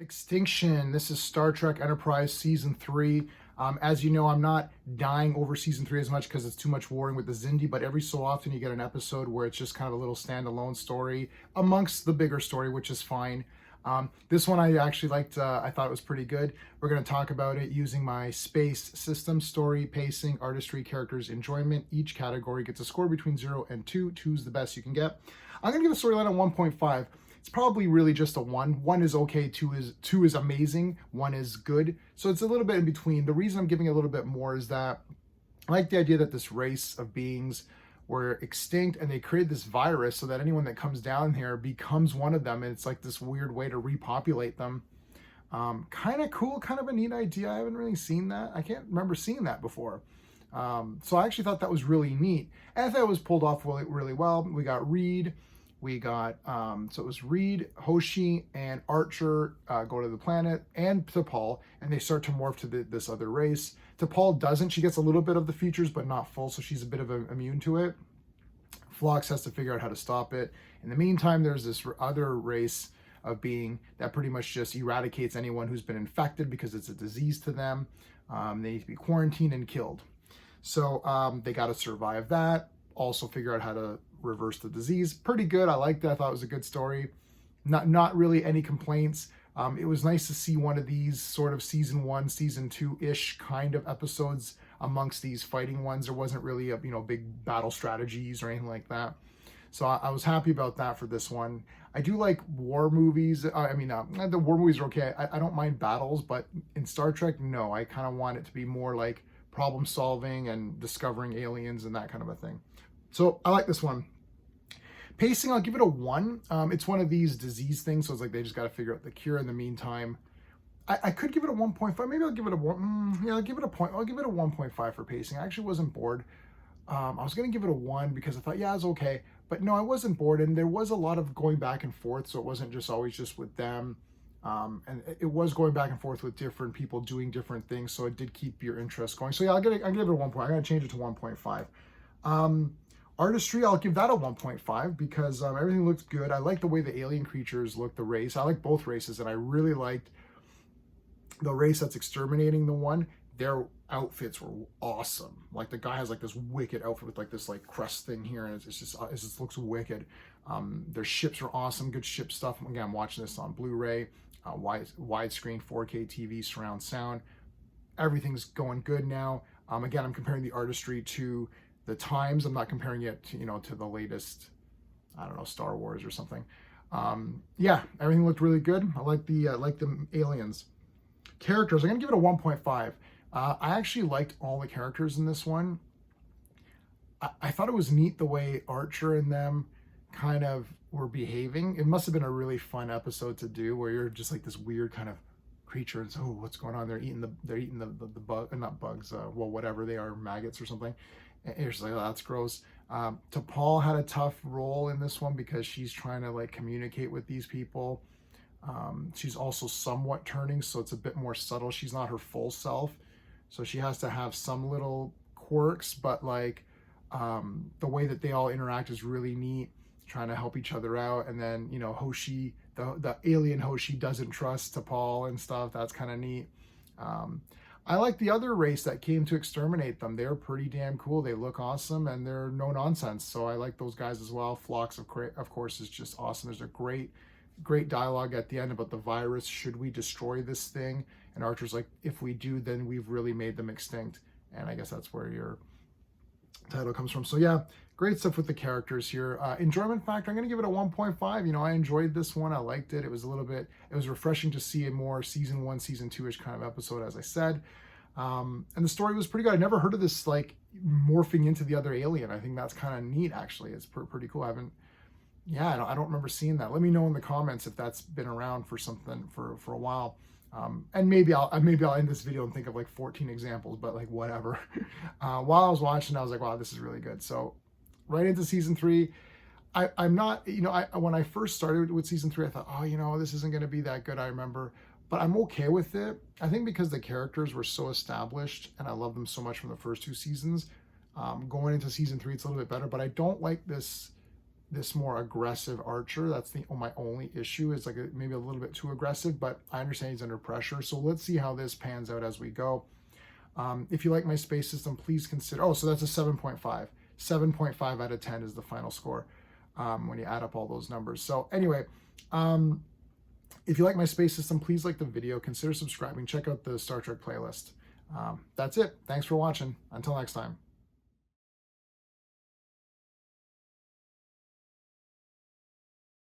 Extinction. This is Star Trek Enterprise Season 3. As you know, I'm not dying over Season 3 as much because it's too much warring with the Xindi, but every so often you get an episode where it's just kind of a little standalone story amongst the bigger story, which is fine. This one I actually liked. I thought it was pretty good. We're going to talk about it using my space system: story, pacing, artistry, characters, enjoyment. Each category gets a score between 0 and 2. 2 is the best you can get. I'm going to give a storyline a 1.5. It's probably really just a 1. 1 is okay, 2 is amazing, 1 is good. So it's a little bit in between. The reason I'm giving a little bit more is that I like the idea that this race of beings were extinct and they created this virus so that anyone that comes down here becomes one of them, and it's like this weird way to repopulate them. Kind of cool, kind of a neat idea. I haven't really seen that. I can't remember seeing that before. So I actually thought that was really neat. And I thought it was pulled off really, really well. We got Reed. We got, so it was Reed, Hoshi, and Archer go to the planet, and T'Pol, and they start to morph to this other race. T'Pol doesn't. She gets a little bit of the features, but not full, so she's a bit of immune to it. Phlox has to figure out how to stop it. In the meantime, there's this other race of being that pretty much just eradicates anyone who's been infected because it's a disease to them. They need to be quarantined and killed. So they got to survive that. Also figure out how to reverse the disease. Pretty good. I liked it. I thought it was a good story. Not really any complaints. It was nice to see one of these sort of season 1, season 2-ish kind of episodes amongst these fighting ones. There wasn't really a big battle strategies or anything like that. So I was happy about that for this one. I do like war movies. The war movies are okay. I don't mind battles, but in Star Trek, no. I kind of want it to be more like problem solving and discovering aliens and that kind of a thing. So I like this one. Pacing, I'll give it a 1. It's one of these disease things, so it's like they just got to figure out the cure in the meantime. I could give it a 1.5. Maybe I'll give it a 1. Yeah, I'll give it a point. I'll give it a 1.5 for pacing. I actually wasn't bored. I was going to give it a 1 because I thought, yeah, it's okay. But no, I wasn't bored, and there was a lot of going back and forth, so it wasn't just always just with them. And it was going back and forth with different people doing different things, so it did keep your interest going. So yeah, I'll give it a 1 point. I'm going to change it to 1.5. Artistry, I'll give that a 1.5 because everything looked good. I like the way the alien creatures look, the race. I like both races, and I really liked the race that's exterminating the one. Their outfits were awesome. Like the guy has like this wicked outfit with like this like crest thing here, and it just looks wicked. Their ships are awesome, good ship stuff. Again, I'm watching this on Blu-ray, widescreen 4K TV, surround sound. Everything's going good now. Again, I'm comparing the artistry to the times. I'm not comparing it to the latest, I don't know, Star Wars or something. Yeah, everything looked really good. I like the aliens. Characters, I'm gonna give it a 1.5. I actually liked all the characters in this one. I thought it was neat the way Archer and them kind of were behaving. It must have been a really fun episode to do where you're just like this weird kind of creature and so what's going on? They're eating the bug, not bugs, well, whatever they are, maggots or something. And you're just like, oh, that's gross. T'Pol had a tough role in this one because she's trying to like communicate with these people. She's also somewhat turning, so it's a bit more subtle. She's not her full self, so she has to have some little quirks, but like the way that they all interact is really neat, trying to help each other out. And then Hoshi, the alien Hoshi, doesn't trust T'Pol and stuff. That's kind of neat. I like the other race that came to exterminate them. They're pretty damn cool. They look awesome and they're no nonsense. So I like those guys as well. Phlox, of course, is just awesome. There's a great dialogue at the end about the virus. Should we destroy this thing? And Archer's like, if we do, then we've really made them extinct. And I guess that's where your title comes from. So yeah, great stuff with the characters here. Enjoyment factor, I'm going to give it a 1.5. I enjoyed this one. I liked it. It was refreshing to see a more season 1, season 2-ish kind of episode, as I said. And the story was pretty good. I never heard of this like morphing into the other alien. I think that's kind of neat, actually. It's pretty cool. I don't remember seeing that. Let me know in the comments if that's been around for something for a while. And maybe I'll end this video and think of like 14 examples, but like whatever. While I was watching, I was like, wow, this is really good. So right into season 3, I'm not, when I first started with season 3, I thought, oh, this isn't going to be that good. I remember, but I'm okay with it. I think because the characters were so established and I love them so much from the first 2 seasons, going into season 3, it's a little bit better, but I don't like this this more aggressive archer. That's my only issue, is like maybe a little bit too aggressive, but I understand he's under pressure. So let's see how this pans out as we go. If you like my space system, please consider, oh, so that's a 7.5. 7.5 out of 10 is the final score when you add up all those numbers. So anyway, if you like my space system, please like the video, consider subscribing, check out the Star Trek playlist. That's it. Thanks for watching. Until next time.